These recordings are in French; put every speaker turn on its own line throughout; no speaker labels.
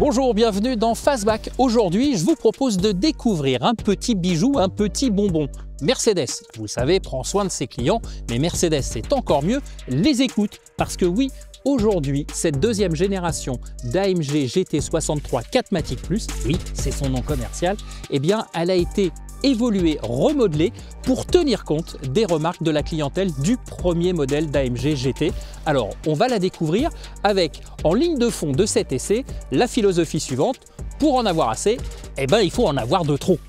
Bonjour, bienvenue dans Fastback. Aujourd'hui, je vous propose de découvrir un petit bijou, un petit bonbon. Mercedes, vous le savez, prend soin de ses clients, mais Mercedes, c'est encore mieux, les écoute. Parce que oui, aujourd'hui, cette deuxième génération d'AMG GT63 4MATIC+, oui, c'est son nom commercial, eh bien, elle a été évoluée, remodelée pour tenir compte des remarques de la clientèle du premier modèle d'AMG GT. Alors, on va la découvrir avec, en ligne de fond de cet essai, la philosophie suivante: pour en avoir assez, eh ben, il faut en avoir de trop.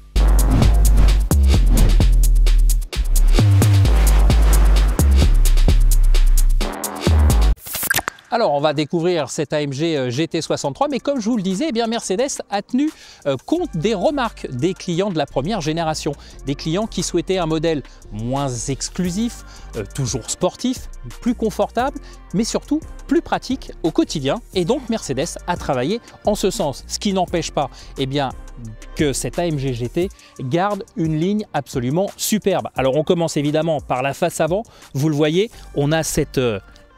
Alors, on va découvrir cette AMG GT63, mais comme je vous le disais, eh bien Mercedes a tenu compte des remarques des clients de la première génération. Des clients qui souhaitaient un modèle moins exclusif, toujours sportif, plus confortable, mais surtout plus pratique au quotidien. Et donc, Mercedes a travaillé en ce sens, ce qui n'empêche pas eh bien, que cette AMG GT garde une ligne absolument superbe. Alors, on commence évidemment par la face avant. Vous le voyez, on a cette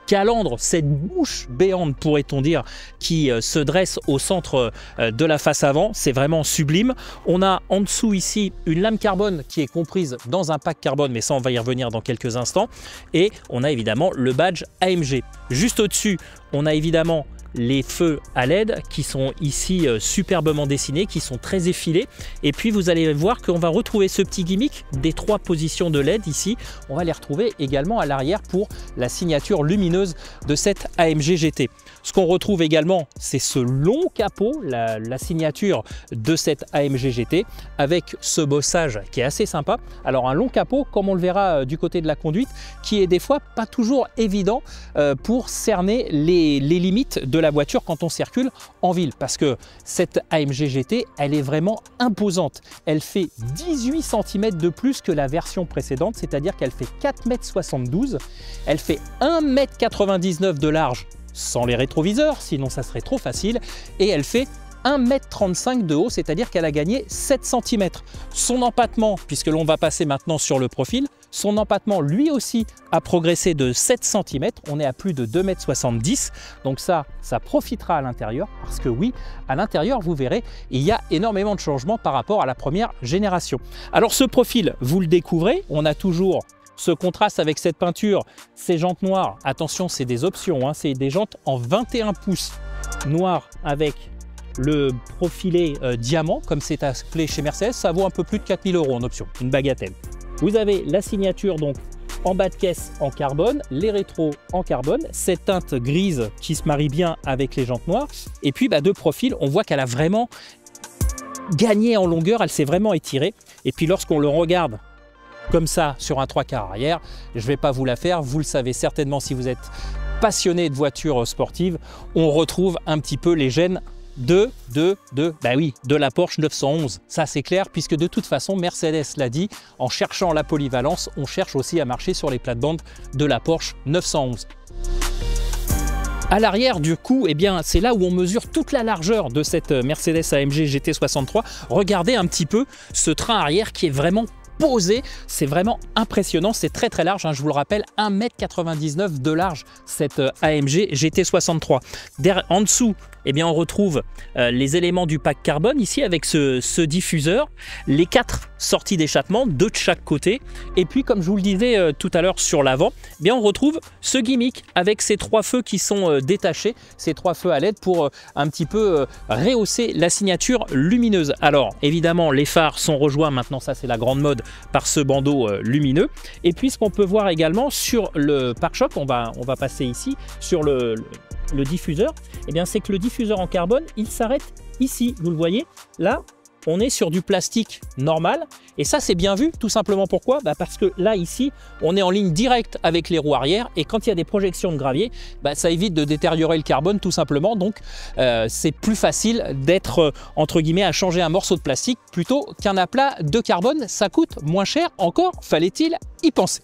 calandre, cette bouche béante, pourrait-on dire, qui se dresse au centre de la face avant. C'est vraiment sublime. On a en dessous ici une lame carbone qui est comprise dans un pack carbone, mais ça on va y revenir dans quelques instants. Et on a évidemment le badge AMG. Juste au-dessus, on a évidemment les feux à LED qui sont ici superbement dessinés, qui sont très effilés. Et puis vous allez voir qu'on va retrouver ce petit gimmick des 3 positions de LED ici. On va les retrouver également à l'arrière pour la signature lumineuse de cette AMG GT. Ce qu'on retrouve également, c'est ce long capot, la signature de cette AMG GT, avec ce bossage qui est assez sympa. Alors un long capot, comme on le verra du côté de la conduite, qui est des fois pas toujours évident pour cerner les limites de la voiture quand on circule en ville, parce que cette AMG GT, elle est vraiment imposante. Elle fait 18 cm de plus que la version précédente, c'est-à-dire qu'elle fait 4,72 m, elle fait 1,99 m de large sans les rétroviseurs, sinon ça serait trop facile, et elle fait 1,35 m de haut, c'est-à-dire qu'elle a gagné 7 cm. Son empattement, puisque l'on va passer maintenant sur le profil, son empattement lui aussi a progressé de 7 cm, on est à plus de 2,70 m, donc ça profitera à l'intérieur, parce que oui, à l'intérieur, vous verrez, il y a énormément de changements par rapport à la première génération. Alors ce profil, vous le découvrez, on a toujours ce contraste avec cette peinture, ces jantes noires, attention, c'est des options, hein, c'est des jantes en 21 pouces noires avec le profilé diamant, comme c'est appelé chez Mercedes. Ça vaut un peu plus de 4 000 € en option, une bagatelle. Vous avez la signature donc en bas de caisse en carbone, les rétros en carbone, cette teinte grise qui se marie bien avec les jantes noires. Et puis de profil, on voit qu'elle a vraiment gagné en longueur, elle s'est vraiment étirée. Et puis lorsqu'on le regarde comme ça sur un 3/4 arrière, je ne vais pas vous la faire, vous le savez certainement si vous êtes passionné de voitures sportives, on retrouve un petit peu les gènes de la Porsche 911. Ça c'est clair, puisque de toute façon Mercedes l'a dit, en cherchant la polyvalence, on cherche aussi à marcher sur les plates-bandes de la Porsche 911. À l'arrière du coup, eh bien, c'est là où on mesure toute la largeur de cette Mercedes AMG GT63. Regardez un petit peu ce train arrière qui est vraiment posé, c'est vraiment impressionnant, c'est très très large, hein, je vous le rappelle, 1,99 m de large cette AMG GT63. En dessous, eh bien, on retrouve les éléments du pack carbone ici avec ce diffuseur, les 4 sorties d'échappement, 2 de chaque côté, et puis comme je vous le disais tout à l'heure sur l'avant, eh bien on retrouve ce gimmick avec ces 3 feux qui sont détachés, ces 3 feux à LED pour un petit peu rehausser la signature lumineuse. Alors évidemment les phares sont rejoints maintenant, ça c'est la grande mode, par ce bandeau lumineux. Et puis ce qu'on peut voir également sur le pare-choc, on va passer ici sur le diffuseur, eh bien c'est que le diffuseur en carbone, il s'arrête ici, vous le voyez, là on est sur du plastique normal, et ça c'est bien vu, tout simplement pourquoi? Parce que là ici, on est en ligne directe avec les roues arrière, et quand il y a des projections de gravier, ça évite de détériorer le carbone tout simplement, donc c'est plus facile d'être entre guillemets à changer un morceau de plastique plutôt qu'un aplat de carbone, ça coûte moins cher, encore fallait-il y penser.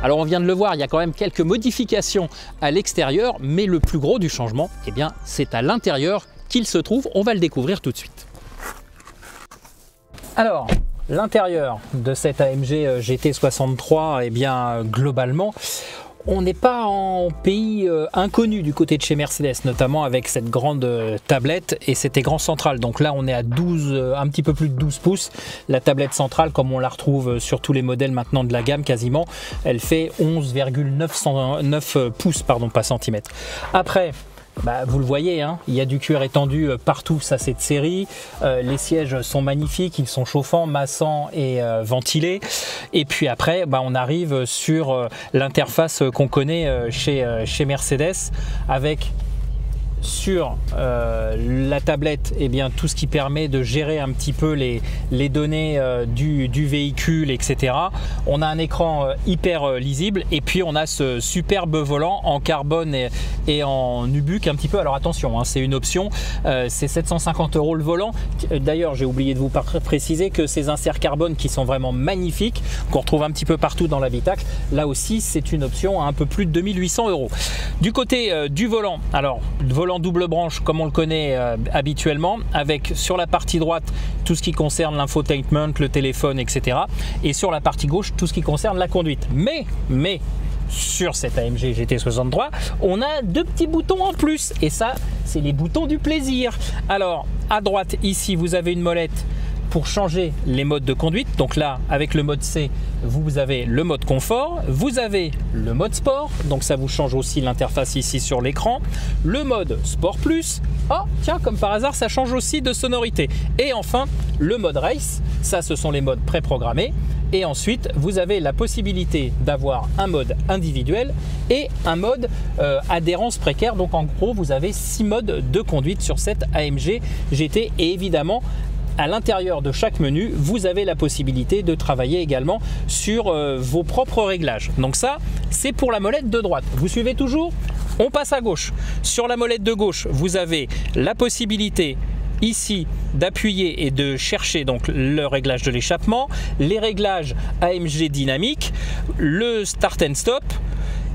Alors on vient de le voir, il y a quand même quelques modifications à l'extérieur, mais le plus gros du changement, eh bien, c'est à l'intérieur qu'il se trouve. On va le découvrir tout de suite. Alors, l'intérieur de cette AMG GT63, eh bien, globalement, on n'est pas en pays inconnu du côté de chez Mercedes, notamment avec cette grande tablette et cet écran central. Donc là, on est à 12, un petit peu plus de 12 pouces. La tablette centrale, comme on la retrouve sur tous les modèles maintenant de la gamme quasiment, elle fait 11,9 pouces, pardon, pas centimètres. Après, vous le voyez, hein, il y a du cuir étendu partout, ça c'est de série. Les sièges sont magnifiques, ils sont chauffants, massants et ventilés. Et puis après, on arrive sur l'interface qu'on connaît chez Mercedes, avec sur la tablette tout ce qui permet de gérer un petit peu les données du véhicule, etc. On a un écran hyper lisible et puis on a ce superbe volant en carbone et en nubuck un petit peu. Alors attention, hein, c'est une option, c'est 750 € le volant. D'ailleurs, j'ai oublié de vous préciser que ces inserts carbone qui sont vraiment magnifiques, qu'on retrouve un petit peu partout dans l'habitacle, là aussi c'est une option à un peu plus de 2800 €. Du côté du volant, alors volant double branche comme on le connaît habituellement, avec sur la partie droite tout ce qui concerne l'infotainment, le téléphone, etc. et sur la partie gauche tout ce qui concerne la conduite. Mais sur cette AMG GT63, on a deux petits boutons en plus et ça, c'est les boutons du plaisir. Alors à droite ici, vous avez une molette pour changer les modes de conduite. Donc là, avec le mode C, vous avez le mode confort, vous avez le mode sport, donc ça vous change aussi l'interface ici sur l'écran, le mode sport plus, oh tiens, comme par hasard, ça change aussi de sonorité, et enfin le mode race, ça ce sont les modes préprogrammés. Et ensuite, vous avez la possibilité d'avoir un mode individuel et un mode adhérence précaire. Donc en gros, vous avez 6 modes de conduite sur cette AMG GT. Et évidemment, à l'intérieur de chaque menu, vous avez la possibilité de travailler également sur vos propres réglages. Donc ça, c'est pour la molette de droite. Vous suivez toujours? On passe à gauche. Sur la molette de gauche, vous avez la possibilité ici d'appuyer et de chercher donc le réglage de l'échappement, les réglages AMG dynamique, le start and stop,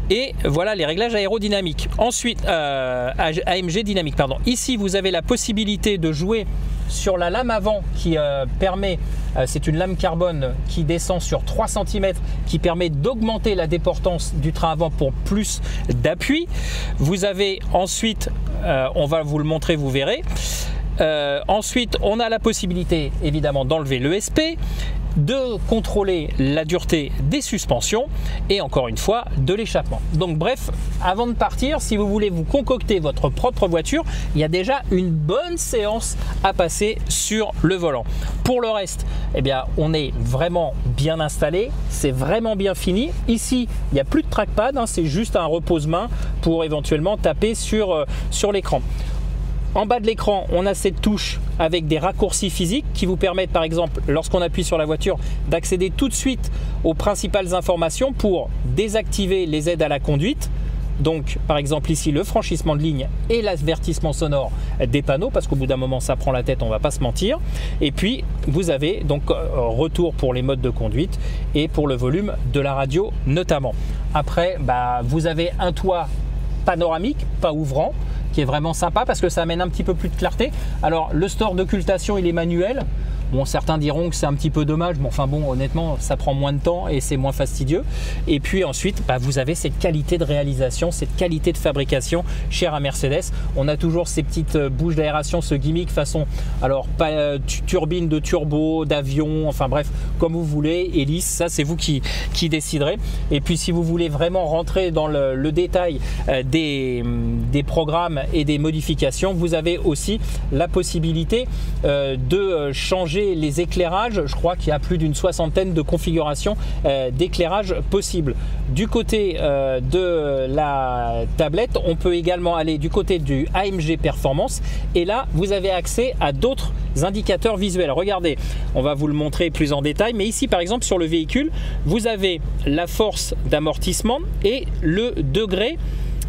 et voilà les réglages aérodynamiques. Ensuite, AMG dynamique, pardon. Ici, vous avez la possibilité de jouer sur la lame avant qui permet, c'est une lame carbone qui descend sur 3 cm, qui permet d'augmenter la déportance du train avant pour plus d'appui. Vous avez ensuite, on va vous le montrer, vous verrez. Ensuite, on a la possibilité évidemment d'enlever l'ESP, de contrôler la dureté des suspensions et encore une fois de l'échappement. Donc bref, avant de partir, si vous voulez vous concocter votre propre voiture, il y a déjà une bonne séance à passer sur le volant. Pour le reste, on est vraiment bien installé, c'est vraiment bien fini. Ici, il n'y a plus de trackpad, hein, c'est juste un repose-main pour éventuellement taper sur l'écran. En bas de l'écran, on a cette touche avec des raccourcis physiques qui vous permettent, par exemple, lorsqu'on appuie sur la voiture, d'accéder tout de suite aux principales informations pour désactiver les aides à la conduite. Donc, par exemple, ici, le franchissement de ligne et l'avertissement sonore des panneaux, parce qu'au bout d'un moment, ça prend la tête, on ne va pas se mentir. Et puis, vous avez donc retour pour les modes de conduite et pour le volume de la radio notamment. Après, vous avez un toit panoramique, pas ouvrant, qui est vraiment sympa parce que ça amène un petit peu plus de clarté. Alors le store d'occultation, il est manuel. Bon, certains diront que c'est un petit peu dommage, mais enfin bon, honnêtement, ça prend moins de temps et c'est moins fastidieux. Et puis ensuite, vous avez cette qualité de réalisation, cette qualité de fabrication chère à Mercedes. On a toujours ces petites bouches d'aération, ce gimmick façon, alors pas turbine de turbo, d'avion, enfin bref, comme vous voulez, hélice, ça c'est vous qui déciderez. Et puis si vous voulez vraiment rentrer dans le détail des programmes et des modifications, vous avez aussi la possibilité de changer les éclairages. Je crois qu'il y a plus d'une soixantaine de configurations d'éclairage possibles. Du côté de la tablette, on peut également aller du côté du AMG Performance et là vous avez accès à d'autres indicateurs visuels. Regardez, on va vous le montrer plus en détail, mais ici par exemple sur le véhicule, vous avez la force d'amortissement et le degré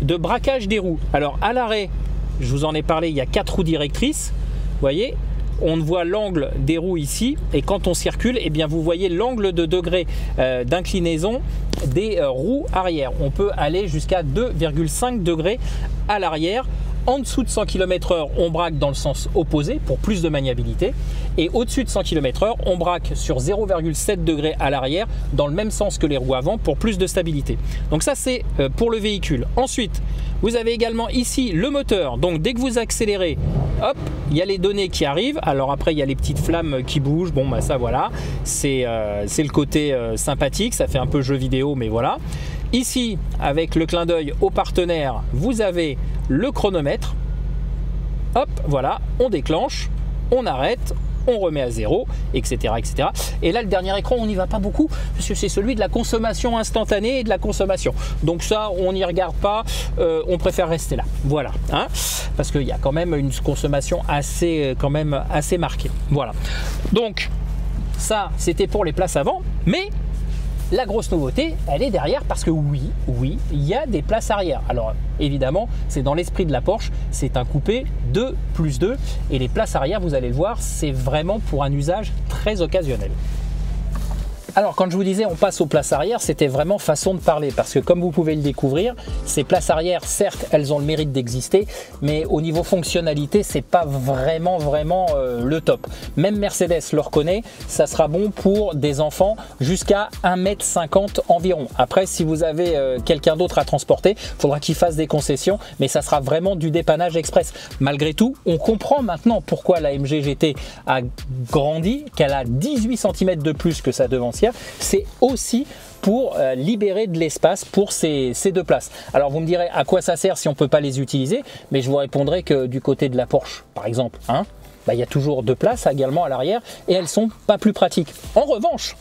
de braquage des roues. Alors à l'arrêt, je vous en ai parlé, il y a 4 roues directrices, vous voyez. On voit l'angle des roues ici et quand on circule, vous voyez l'angle de degré d'inclinaison des roues arrière. On peut aller jusqu'à 2,5 degrés à l'arrière En dessous de 100 km/h, on braque dans le sens opposé pour plus de maniabilité. Et au-dessus de 100 km/h, on braque sur 0,7 degrés à l'arrière dans le même sens que les roues avant pour plus de stabilité. Donc ça, c'est pour le véhicule. Ensuite, vous avez également ici le moteur. Donc dès que vous accélérez, hop, il y a les données qui arrivent. Alors après, il y a les petites flammes qui bougent. Bon, bah ça voilà, c'est le côté sympathique. Ça fait un peu jeu vidéo, mais voilà. Ici, avec le clin d'œil au partenaire, vous avez le chronomètre. Hop, voilà, on déclenche, on arrête, on remet à zéro, etc., etc. Et là, le dernier écran, on n'y va pas beaucoup, parce que c'est celui de la consommation instantanée et de la consommation. Donc ça, on n'y regarde pas, on préfère rester là. Voilà, hein, parce qu'il y a quand même une consommation assez marquée. Voilà. Donc, ça, c'était pour les places avant, mais la grosse nouveauté, elle est derrière parce que oui, il y a des places arrière. Alors évidemment, c'est dans l'esprit de la Porsche, c'est un coupé 2+2 et les places arrière, vous allez le voir, c'est vraiment pour un usage très occasionnel. Alors quand je vous disais on passe aux places arrière, c'était vraiment façon de parler parce que comme vous pouvez le découvrir, ces places arrière, certes, elles ont le mérite d'exister, mais au niveau fonctionnalité, c'est pas vraiment le top. Même Mercedes le reconnaît, ça sera bon pour des enfants jusqu'à 1,50 m environ. Après, si vous avez quelqu'un d'autre à transporter, il faudra qu'il fasse des concessions, mais ça sera vraiment du dépannage express. Malgré tout, on comprend maintenant pourquoi la AMG GT a grandi, qu'elle a 18 cm de plus que sa devancière. C'est aussi pour libérer de l'espace pour ces deux places. Alors vous me direz à quoi ça sert si on ne peut pas les utiliser, mais je vous répondrai que du côté de la Porsche par exemple, hein, bah, il y a toujours deux places également à l'arrière et elles sont pas plus pratiques. En revanche,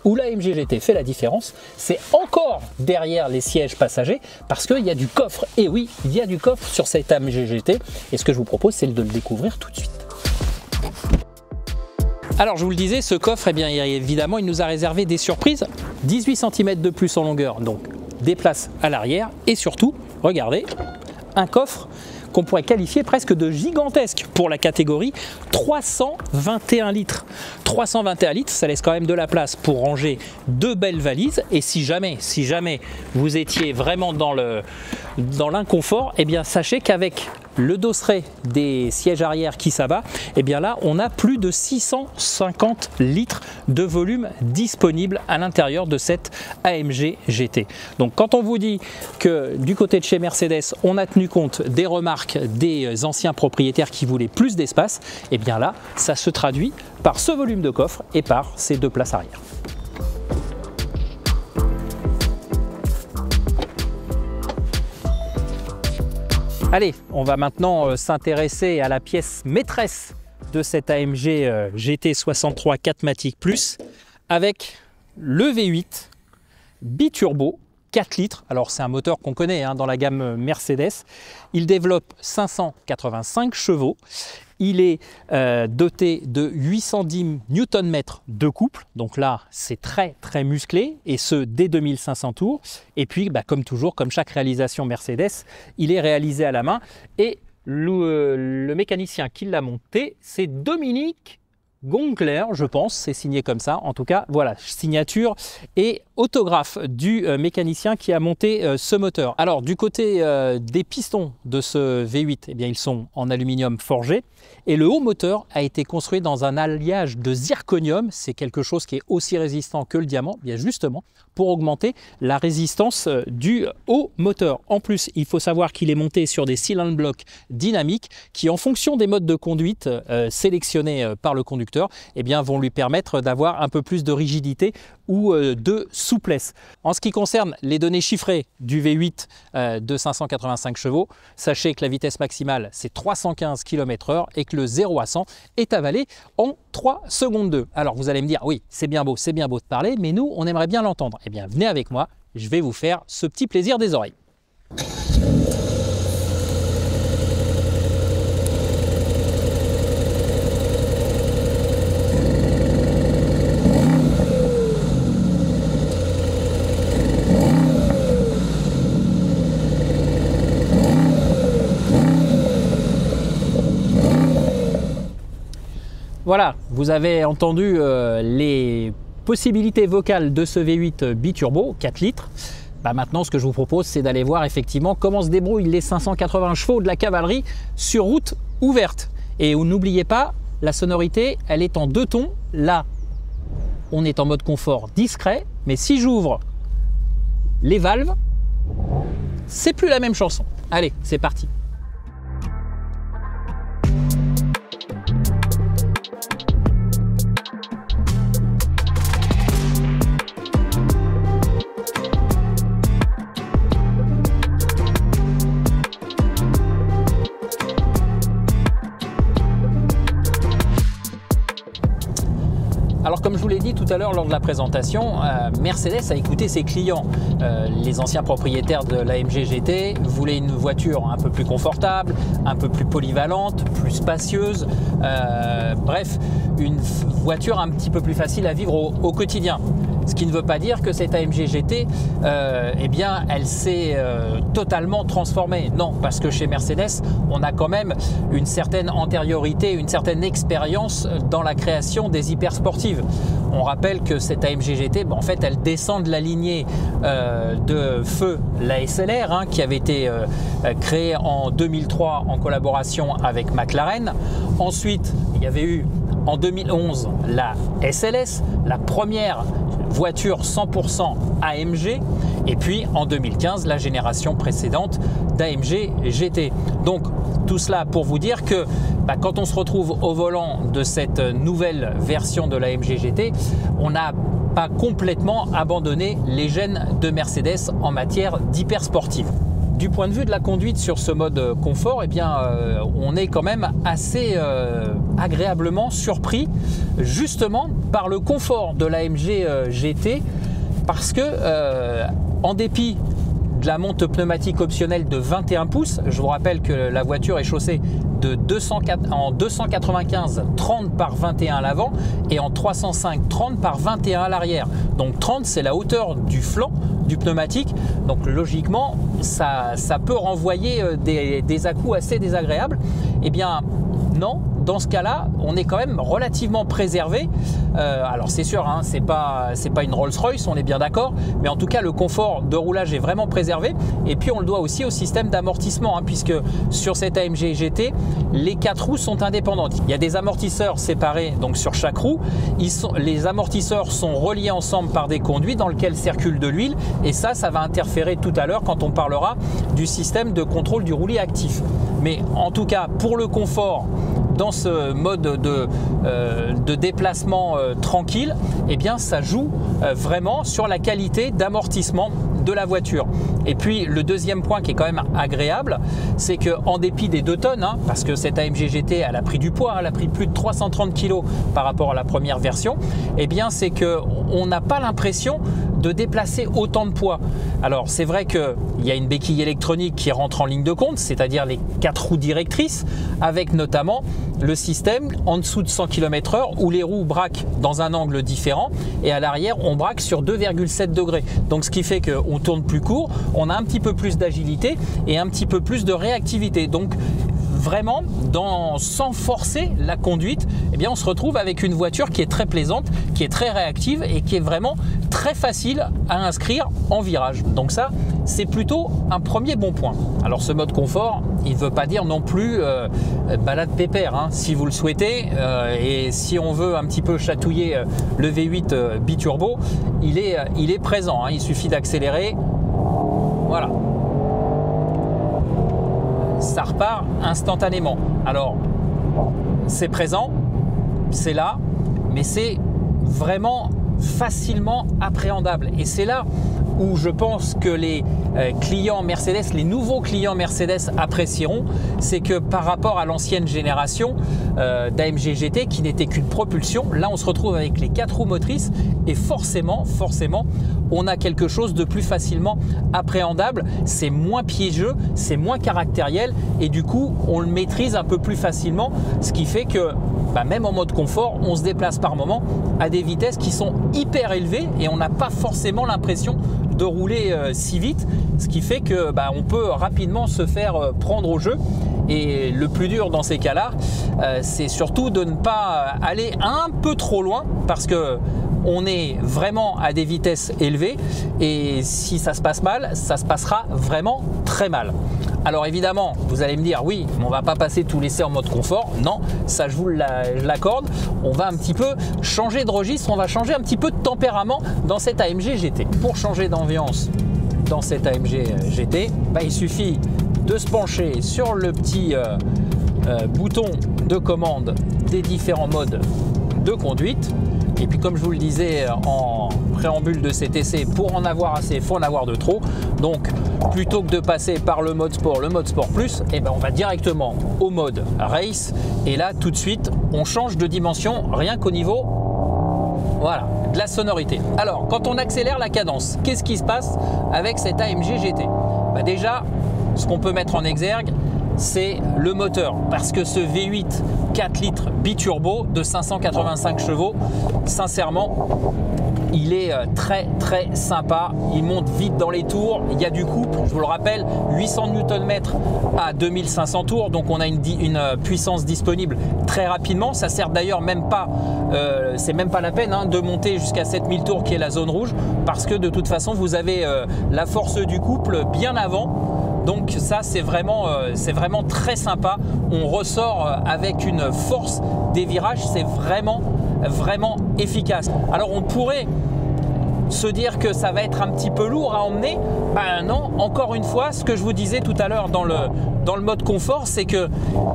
où la AMG GT fait la différence, c'est encore derrière les sièges passagers parce qu'il y a du coffre. Et oui, il y a du coffre sur cette AMG GT et ce que je vous propose, c'est de le découvrir tout de suite. Alors je vous le disais, ce coffre, eh bien, évidemment, il nous a réservé des surprises. 18 cm de plus en longueur, donc des places à l'arrière. Et surtout, regardez, un coffre qu'on pourrait qualifier presque de gigantesque pour la catégorie, 321 litres. 321 litres, ça laisse quand même de la place pour ranger deux belles valises. Et si jamais vous étiez vraiment dans l'inconfort, eh bien sachez qu'avec le dosseret des sièges arrière qui s'abat, et bien là on a plus de 650 litres de volume disponible à l'intérieur de cette AMG GT. Donc quand on vous dit que du côté de chez Mercedes on a tenu compte des remarques des anciens propriétaires qui voulaient plus d'espace, et bien là ça se traduit par ce volume de coffre et par ces deux places arrière. Allez, on va maintenant s'intéresser à la pièce maîtresse de cette AMG GT63 4MATIC Plus avec le V8 biturbo 4 litres. Alors c'est un moteur qu'on connaît hein, dans la gamme Mercedes. Il développe 585 chevaux. Il est doté de 810 Nm de couple, donc là c'est très musclé et ce dès 2500 tours. Et puis bah, comme toujours, comme chaque réalisation Mercedes, il est réalisé à la main et le mécanicien qui l'a monté, c'est Dominique Goncler, je pense, c'est signé comme ça. En tout cas, voilà, signature et autographe du mécanicien qui a monté ce moteur. Alors, du côté des pistons de ce V8, eh bien, ils sont en aluminium forgé et le haut moteur a été construit dans un alliage de zirconium. C'est quelque chose qui est aussi résistant que le diamant, bien justement, pour augmenter la résistance du haut moteur. En plus, il faut savoir qu'il est monté sur des cylindres blocs dynamiques qui, en fonction des modes de conduite sélectionnés par le conducteur, eh bien, vont lui permettre d'avoir un peu plus de rigidité ou de souplesse. En ce qui concerne les données chiffrées du V8 de 585 chevaux, sachez que la vitesse maximale c'est 315 km/h et que le 0 à 100 est avalé en 3 secondes 2. Alors vous allez me dire, oui, c'est bien beau de parler, mais nous on aimerait bien l'entendre. Eh bien venez avec moi, je vais vous faire ce petit plaisir des oreilles. Voilà, vous avez entendu les possibilités vocales de ce V8 biturbo 4 litres. Maintenant, ce que je vous propose, c'est d'aller voir effectivement comment se débrouillent les 580 chevaux de la cavalerie sur route ouverte. Et n'oubliez pas, la sonorité, elle est en 2 tons. Là, on est en mode confort discret, mais si j'ouvre les valves, c'est plus la même chanson. Allez, c'est parti. Alors comme je vous l'ai dit tout à l'heure lors de la présentation, Mercedes a écouté ses clients. Les anciens propriétaires de l'AMG GT voulaient une voiture un peu plus confortable, un peu plus polyvalente, plus spacieuse, bref, une voiture un petit peu plus facile à vivre au quotidien. Ce qui ne veut pas dire que cette AMG GT, eh bien, elle s'est totalement transformée. Non, parce que chez Mercedes, on a quand même une certaine antériorité, une certaine expérience dans la création des hypersportives. On rappelle que cette AMG GT, en fait, elle descend de la lignée de feu la SLR, qui avait été créée en 2003 en collaboration avec McLaren. Ensuite, il y avait eu en 2011 la SLS, la première voiture 100% AMG, et puis en 2015 la génération précédente d'AMG GT. Donc tout cela pour vous dire que quand on se retrouve au volant de cette nouvelle version de l'AMG GT, on n'a pas complètement abandonné les gènes de Mercedes en matière d'hypersportive. Du point de vue de la conduite sur ce mode confort, eh bien, on est quand même assez agréablement surpris justement par le confort de l'AMG GT, parce que en dépit de la monte pneumatique optionnelle de 21 pouces, je vous rappelle que la voiture est chaussée en 295 30 par 21 à l'avant et en 305 30 par 21 à l'arrière. Donc 30, c'est la hauteur du flanc du pneumatique. Donc logiquement, ça peut renvoyer des à-coups assez désagréables. Eh bien non, dans ce cas-là, on est quand même relativement préservé. Alors c'est sûr, c'est pas une Rolls-Royce, on est bien d'accord, mais en tout cas le confort de roulage est vraiment préservé. Et puis on le doit aussi au système d'amortissement, puisque sur cette AMG GT, les 4 roues sont indépendantes. Il y a des amortisseurs séparés donc sur chaque roue. Les amortisseurs sont reliés ensemble par des conduits dans lesquels circule de l'huile, et ça va interférer tout à l'heure quand on parlera du système de contrôle du roulis actif. Mais en tout cas, pour le confort, dans ce mode de déplacement tranquille, eh bien ça joue vraiment sur la qualité d'amortissement de la voiture. Et puis le deuxième point qui est quand même agréable, c'est qu'en dépit des 2 tonnes, parce que cette AMG GT elle a pris du poids, elle a pris plus de 330 kg par rapport à la première version, eh bien c'est qu'on n'a pas l'impression de déplacer autant de poids. Alors c'est vrai qu'il y a une béquille électronique qui rentre en ligne de compte, c'est-à-dire les 4 roues directrices, avec notamment le système en dessous de 100 km/h où les roues braquent dans un angle différent, et à l'arrière on braque sur 2,7 degrés. Donc ce qui fait qu'on tourne plus court, on a un petit peu plus d'agilité et un petit peu plus de réactivité. Donc vraiment, sans forcer la conduite, eh bien on se retrouve avec une voiture qui est très plaisante, qui est très réactive et qui est vraiment très facile à inscrire en virage. Donc ça, c'est plutôt un premier bon point. Alors ce mode confort, il ne veut pas dire non plus balade pépère, si vous le souhaitez, et si on veut un petit peu chatouiller le V8 biturbo, il est présent, il suffit d'accélérer, voilà. Ça repart instantanément. Alors, c'est présent, c'est là, mais c'est vraiment facilement appréhendable. Et c'est là où je pense que les clients Mercedes, les nouveaux clients Mercedes apprécieront, c'est que par rapport à l'ancienne génération d'AMG GT qui n'était qu'une propulsion, là on se retrouve avec les 4 roues motrices et forcément, on a quelque chose de plus facilement appréhendable, c'est moins piégeux, c'est moins caractériel et du coup on le maîtrise un peu plus facilement, ce qui fait que même en mode confort, on se déplace par moment à des vitesses qui sont hyper élevées et on n'a pas forcément l'impression de rouler si vite, ce qui fait que on peut rapidement se faire prendre au jeu. Et le plus dur dans ces cas-là, c'est surtout de ne pas aller un peu trop loin, parce que on est vraiment à des vitesses élevées et si ça se passe mal, ça se passera vraiment très mal. Alors évidemment, vous allez me dire, oui, mais on va pas passer tout l'essai en mode confort. Non, ça je vous l'accorde. On va un petit peu changer de registre, on va changer un petit peu de tempérament dans cette AMG GT. Pour changer d'ambiance dans cette AMG GT, il suffit de se pencher sur le petit bouton de commande des différents modes de conduite. Et puis comme je vous le disais en préambule de cet essai, pour en avoir assez, il faut en avoir de trop. Donc plutôt que de passer par le mode sport plus, on va directement au mode race. Et là tout de suite, on change de dimension rien qu'au niveau de la sonorité. Alors quand on accélère la cadence, qu'est-ce qui se passe avec cette AMG GT? Déjà, ce qu'on peut mettre en exergue, c'est le moteur, parce que ce V8 4 litres biturbo de 585 chevaux, sincèrement, il est très très sympa. Il monte vite dans les tours, il y a du couple, je vous le rappelle, 800 Nm à 2500 tours, donc on a une puissance disponible très rapidement. Ça sert d'ailleurs même pas, c'est même pas la peine de monter jusqu'à 7000 tours qui est la zone rouge, parce que de toute façon vous avez la force du couple bien avant. Donc ça c'est vraiment très sympa. On ressort avec une force des virages, c'est vraiment efficace. Alors on pourrait se dire que ça va être un petit peu lourd à emmener. Non, encore une fois, ce que je vous disais tout à l'heure dans le mode confort, c'est que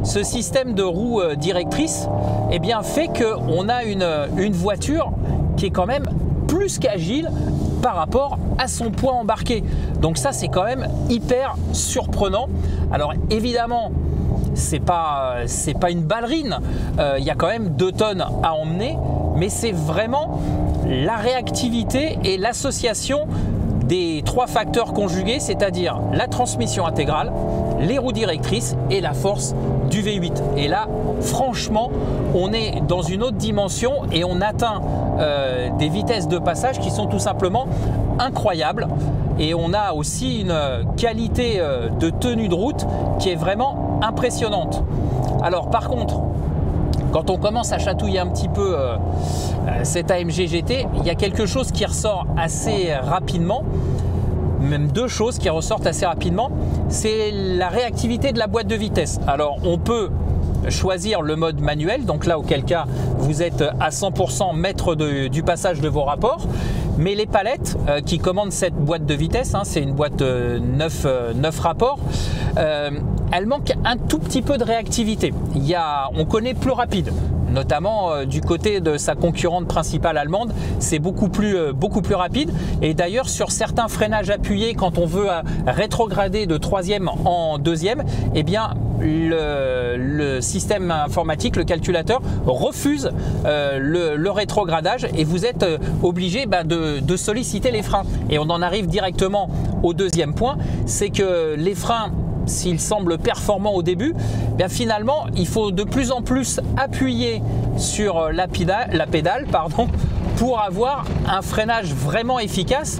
ce système de roues directrices fait qu'on a une voiture qui est quand même plus qu'agile par rapport à son poids embarqué. Donc ça c'est quand même hyper surprenant. Alors évidemment c'est pas une ballerine, il y a quand même 2 tonnes à emmener, mais c'est vraiment la réactivité et l'association des 3 facteurs conjugués, c'est-à-dire la transmission intégrale, les roues directrices et la force du V8. Et là, franchement, on est dans une autre dimension et on atteint des vitesses de passage qui sont tout simplement incroyables. Et on a aussi une qualité de tenue de route qui est vraiment impressionnante. Alors par contre, quand on commence à chatouiller un petit peu cette AMG GT, il y a quelque chose qui ressort assez rapidement, même 2 choses qui ressortent assez rapidement, c'est la réactivité de la boîte de vitesse. Alors on peut choisir le mode manuel, donc là auquel cas vous êtes à 100% maître du passage de vos rapports, mais les palettes qui commandent cette boîte de vitesse, c'est une boîte 9 rapports, elle manque un tout petit peu de réactivité. On connaît plus rapide, notamment du côté de sa concurrente principale allemande, c'est beaucoup plus rapide. Et d'ailleurs sur certains freinages appuyés, quand on veut rétrograder de 3e en 2e, le système informatique, le calculateur refuse le rétrogradage et vous êtes obligé de solliciter les freins. Et on en arrive directement au 2e point, c'est que les freins, s'ils semblent performants au début, finalement il faut de plus en plus appuyer sur la pédale pour avoir un freinage vraiment efficace.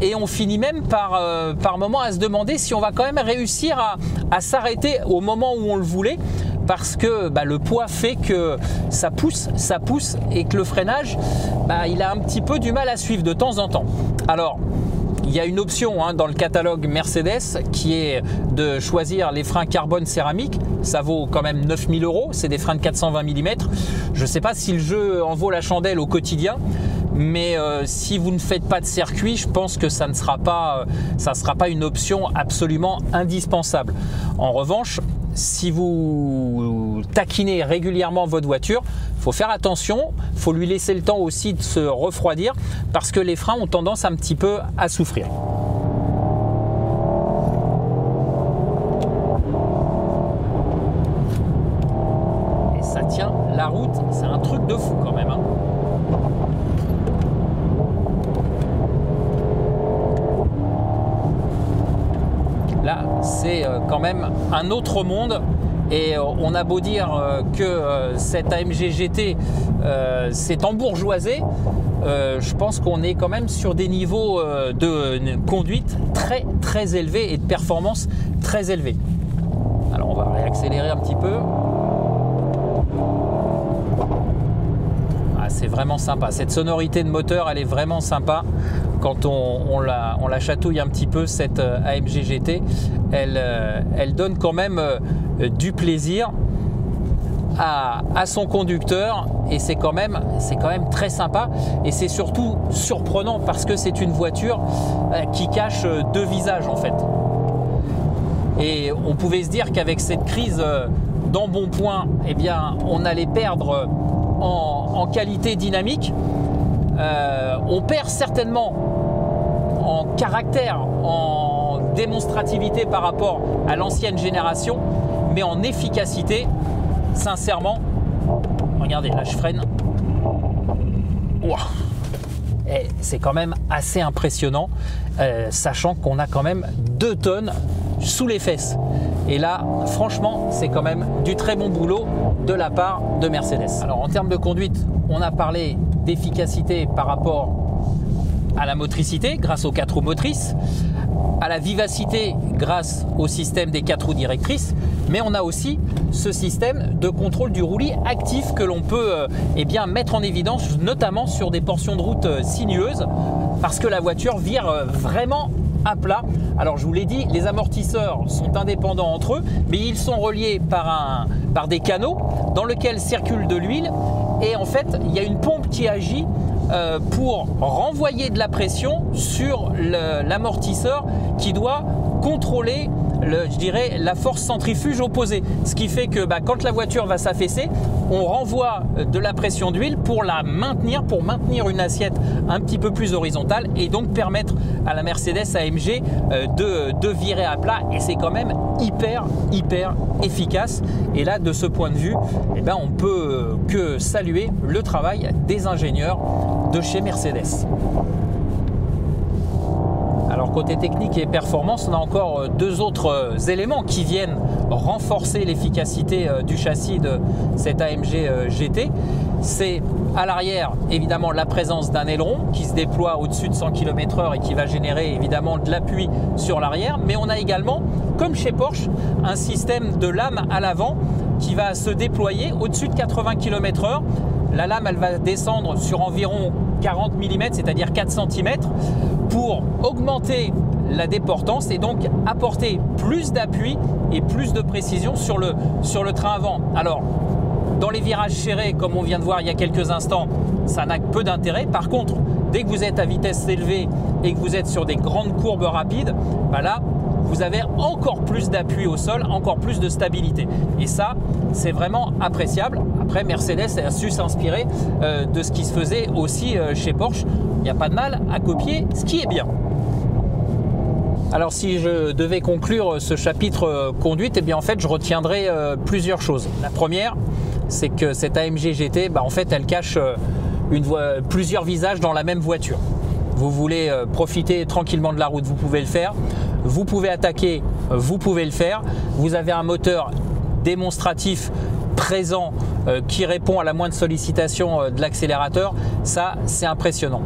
Et on finit même par moment à se demander si on va quand même réussir à s'arrêter au moment où on le voulait, parce que le poids fait que ça pousse et que le freinage, il a un petit peu du mal à suivre de temps en temps. Alors il y a une option dans le catalogue Mercedes qui est de choisir les freins carbone céramique. Ça vaut quand même 9000 €, c'est des freins de 420 mm. Je ne sais pas si le jeu en vaut la chandelle au quotidien, mais si vous ne faites pas de circuit, je pense que ça ne sera pas une option absolument indispensable. En revanche, si vous taquinez régulièrement votre voiture, il faut faire attention, il faut lui laisser le temps aussi de se refroidir, parce que les freins ont tendance un petit peu à souffrir. Et ça tient la route, c'est un truc de fou quand même. Là, c'est quand même un autre monde. Et on a beau dire que cette AMG GT s'est embourgeoisée, je pense qu'on est quand même sur des niveaux de conduite très très élevés et de performance très élevés. Alors on va réaccélérer un petit peu. c'est vraiment sympa. Cette sonorité de moteur, elle est vraiment sympa. Quand on la chatouille un petit peu, cette AMG GT, elle donne quand même du plaisir à son conducteur, et c'est quand même très sympa, et c'est surtout surprenant parce que c'est une voiture qui cache deux visages en fait. Et on pouvait se dire qu'avec cette crise d'embonpoint, eh bien, on allait perdre en qualité dynamique. On perd certainement en caractère, en démonstrativité par rapport à l'ancienne génération, mais en efficacité, sincèrement, regardez, là je freine. Wow. C'est quand même assez impressionnant, sachant qu'on a quand même 2 tonnes sous les fesses. Et là, franchement, c'est quand même du très bon boulot de la part de Mercedes. Alors en termes de conduite, on a parlé d'efficacité par rapport à la motricité grâce aux 4 roues motrices, à la vivacité grâce au système des 4 roues directrices, mais on a aussi ce système de contrôle du roulis actif que l'on peut mettre en évidence, notamment sur des portions de route sinueuses, parce que la voiture vire vraiment à plat. Alors je vous l'ai dit, les amortisseurs sont indépendants entre eux, mais ils sont reliés par des canaux dans lesquels circule de l'huile, et en fait il y a une pompe qui agit pour renvoyer de la pression sur l'amortisseur qui doit contrôler la force centrifuge opposée. Ce qui fait que quand la voiture va s'affaisser, on renvoie de la pression d'huile pour maintenir une assiette un petit peu plus horizontale, et donc permettre à la Mercedes AMG de virer à plat, et c'est quand même hyper efficace. Et là, de ce point de vue, on peut que saluer le travail des ingénieurs de chez Mercedes. Alors côté technique et performance, on a encore 2 autres éléments qui viennent renforcer l'efficacité du châssis de cette AMG GT. C'est à l'arrière évidemment la présence d'un aileron qui se déploie au-dessus de 100 km/h et qui va générer évidemment de l'appui sur l'arrière, mais on a également, comme chez Porsche, un système de lame à l'avant qui va se déployer au-dessus de 80 km/h. La lame, elle va descendre sur environ 40 mm, c'est-à-dire 4 cm, pour augmenter la déportance et donc apporter plus d'appui et plus de précision sur le train avant. Alors, dans les virages serrés, comme on vient de voir il y a quelques instants, ça n'a que peu d'intérêt. Par contre, dès que vous êtes à vitesse élevée et que vous êtes sur des grandes courbes rapides, là, vous avez encore plus d'appui au sol, encore plus de stabilité. Et ça, c'est vraiment appréciable. Après, Mercedes a su s'inspirer de ce qui se faisait aussi chez Porsche. Il n'y a pas de mal à copier, ce qui est bien. Alors si je devais conclure ce chapitre conduite, en fait, je retiendrai plusieurs choses. La première, c'est que cette AMG GT, en fait, elle cache plusieurs visages dans la même voiture. Vous voulez profiter tranquillement de la route, vous pouvez le faire. Vous pouvez attaquer, vous pouvez le faire. Vous avez un moteur démonstratif présent qui répond à la moindre sollicitation de l'accélérateur. Ça, c'est impressionnant.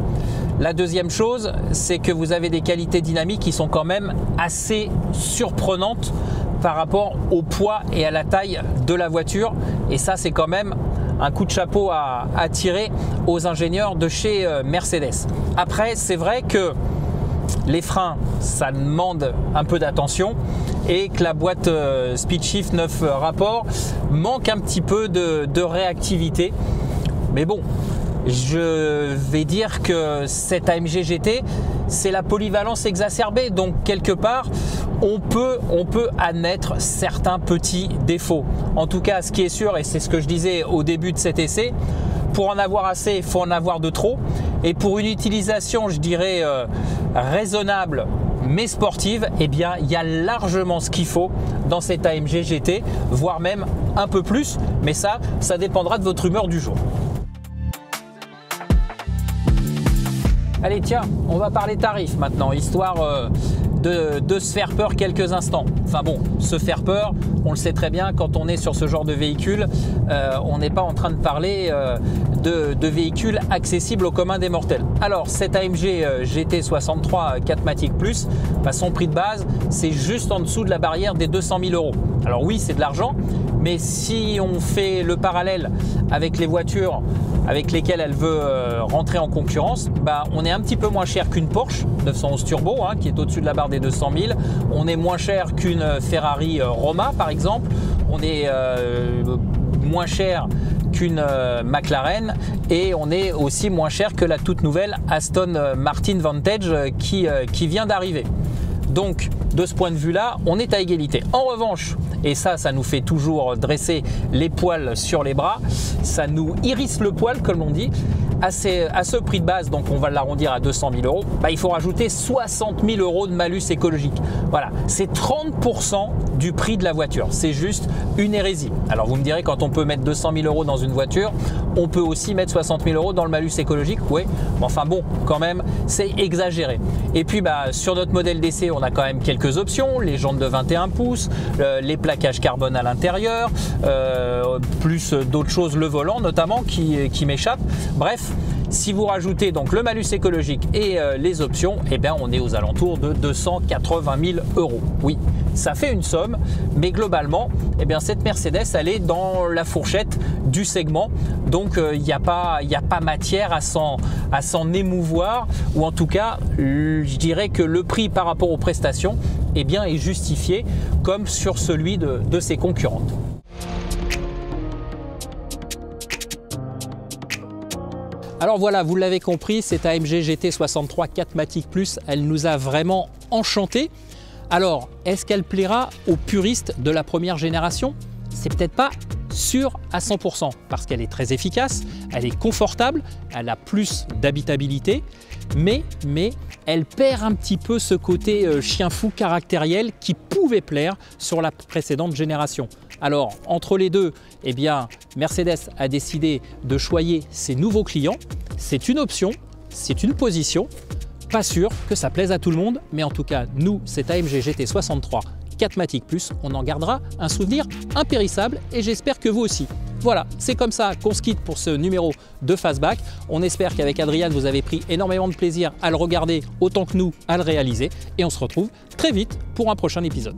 La deuxième chose, c'est que vous avez des qualités dynamiques qui sont quand même assez surprenantes par rapport au poids et à la taille de la voiture. Et ça, c'est quand même un coup de chapeau à tirer aux ingénieurs de chez Mercedes. Après, c'est vrai que les freins, ça demande un peu d'attention, et que la boîte Speedshift 9 rapport manque un petit peu de réactivité. Mais bon, je vais dire que cette AMG GT, c'est la polyvalence exacerbée. Donc quelque part, on peut admettre certains petits défauts. En tout cas, ce qui est sûr, et c'est ce que je disais au début de cet essai, pour en avoir assez, il faut en avoir de trop. Et pour une utilisation, je dirais, raisonnable mais sportive, il y a largement ce qu'il faut dans cette AMG GT, voire même un peu plus. Mais ça dépendra de votre humeur du jour. Allez, tiens, on va parler tarifs maintenant, histoire de se faire peur quelques instants. Enfin bon, se faire peur, on le sait très bien, quand on est sur ce genre de véhicule, on n'est pas en train de parler de véhicules accessibles au commun des mortels. Alors, cette AMG GT63 4MATIC Plus, son prix de base, c'est juste en dessous de la barrière des 200 000 €. Alors oui, c'est de l'argent, mais si on fait le parallèle avec les voitures avec lesquels elle veut rentrer en concurrence, bah, on est un petit peu moins cher qu'une Porsche 911 Turbo hein, qui est au-dessus de la barre des 200 000. On est moins cher qu'une Ferrari Roma par exemple. On est moins cher qu'une McLaren et on est aussi moins cher que la toute nouvelle Aston Martin Vantage qui vient d'arriver. Donc de ce point de vue-là, on est à égalité. En revanche, et ça nous fait toujours dresser les poils sur les bras, ça nous hérisse le poil comme on dit. À ce prix de base, donc on va l'arrondir à 200 000 euros, bah, il faut rajouter 60 000 euros de malus écologique. Voilà, c'est 30% du prix de la voiture. C'est juste une hérésie. Alors vous me direz, quand on peut mettre 200 000 euros dans une voiture, on peut aussi mettre 60 000 euros dans le malus écologique. Oui, enfin bon, quand même, c'est exagéré. Et puis bah, sur notre modèle d'essai, on a quand même quelques options. Les jantes de 21 pouces, les plaquages carbone à l'intérieur, plus d'autres choses, le volant notamment qui m'échappe. Bref, si vous rajoutez donc le malus écologique et les options, eh bien on est aux alentours de 280 000 euros. Oui, ça fait une somme, mais globalement, eh bien cette Mercedes, elle est dans la fourchette du segment. Donc il n'y a pas matière à s'en émouvoir, ou en tout cas, je dirais que le prix par rapport aux prestations eh bien, est justifié comme sur celui de ses concurrentes. Alors voilà, vous l'avez compris, cette AMG GT63 4MATIC Plus, elle nous a vraiment enchantés. Alors, est-ce qu'elle plaira aux puristes de la première génération? C'est peut-être pas sûr à 100% parce qu'elle est très efficace, elle est confortable, elle a plus d'habitabilité, mais elle perd un petit peu ce côté chien fou caractériel qui pouvait plaire sur la précédente génération. Alors, entre les deux, eh bien, Mercedes a décidé de choyer ses nouveaux clients. C'est une option, c'est une position. Pas sûr que ça plaise à tout le monde, mais en tout cas, nous, cette AMG GT63 4MATIC Plus, on en gardera un souvenir impérissable et j'espère que vous aussi. Voilà, c'est comme ça qu'on se quitte pour ce numéro de Fastback. On espère qu'avec Adrian, vous avez pris énormément de plaisir à le regarder autant que nous à le réaliser et on se retrouve très vite pour un prochain épisode.